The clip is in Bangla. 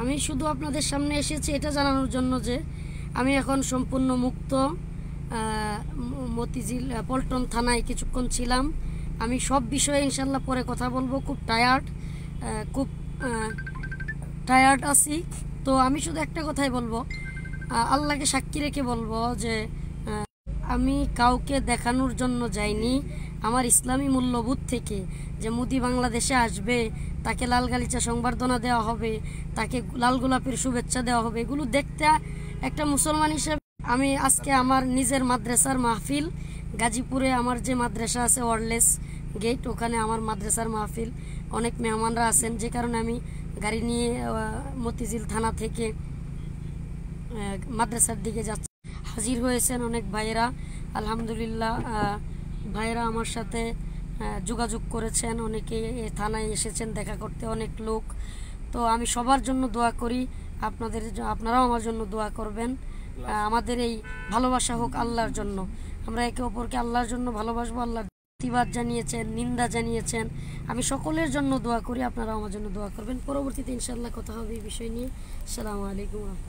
আমি শুধু আপনাদের সামনে এসেছি এটা জানানোর জন্য যে আমি এখন সম্পূর্ণ মুক্ত। মতিঝিল পল্টন থানায় কিছুক্ষণ ছিলাম। আমি সব বিষয়ে ইনশাল্লাহ পরে কথা বলবো। খুব টায়ার্ড আছি। তো আমি শুধু একটা কথাই বলবো, আল্লাহকে সাক্ষী রেখে বলবো যে আমি কাউকে দেখানোর জন্য যাইনি। আমার ইসলামী মূল্যবোধ থেকে যে মোদি বাংলাদেশে আসবে, তাকে লাল গালিচা সংবর্ধনা দেওয়া হবে, তাকে লাল গোলাপের শুভেচ্ছা দেওয়া হবে, এগুলো দেখতে একটা মুসলমান হিসেবে আমি আজকে আমার নিজের মাদ্রাসার মাহফিল, গাজীপুরে আমার যে মাদ্রাসা আছে ওয়ারলেস গেট, ওখানে আমার মাদ্রাসার মাহফিল, অনেক মেহমানরা আছেন, যে কারণে আমি গাড়ি নিয়ে মতিঝিল থানা থেকে মাদ্রাসার দিকে যাচ্ছি। হাজির হয়েছেন অনেক ভাইয়েরা, আলহামদুলিল্লাহ। ভাইয়েরা আমার সাথে যোগাযোগ করেছেন, অনেকে থানায় এসেছেন দেখা করতে, অনেক লোক। তো আমি সবার জন্য দোয়া করি, আপনারাও আমার জন্য দোয়া করবেন। আমাদের এই ভালোবাসা হোক আল্লাহর জন্য, আমরা একে অপরকে আল্লাহর জন্য ভালোবাসবো। আল্লাহর প্রতিবাদ জানিয়েছেন, নিন্দা জানিয়েছেন, আমি সকলের জন্য দোয়া করি, আপনারাও আমার জন্য দোয়া করবেন। পরবর্তীতে ইনশাআল্লাহ কথা হবে এই বিষয় নিয়ে। আসসালামু আলাইকুম।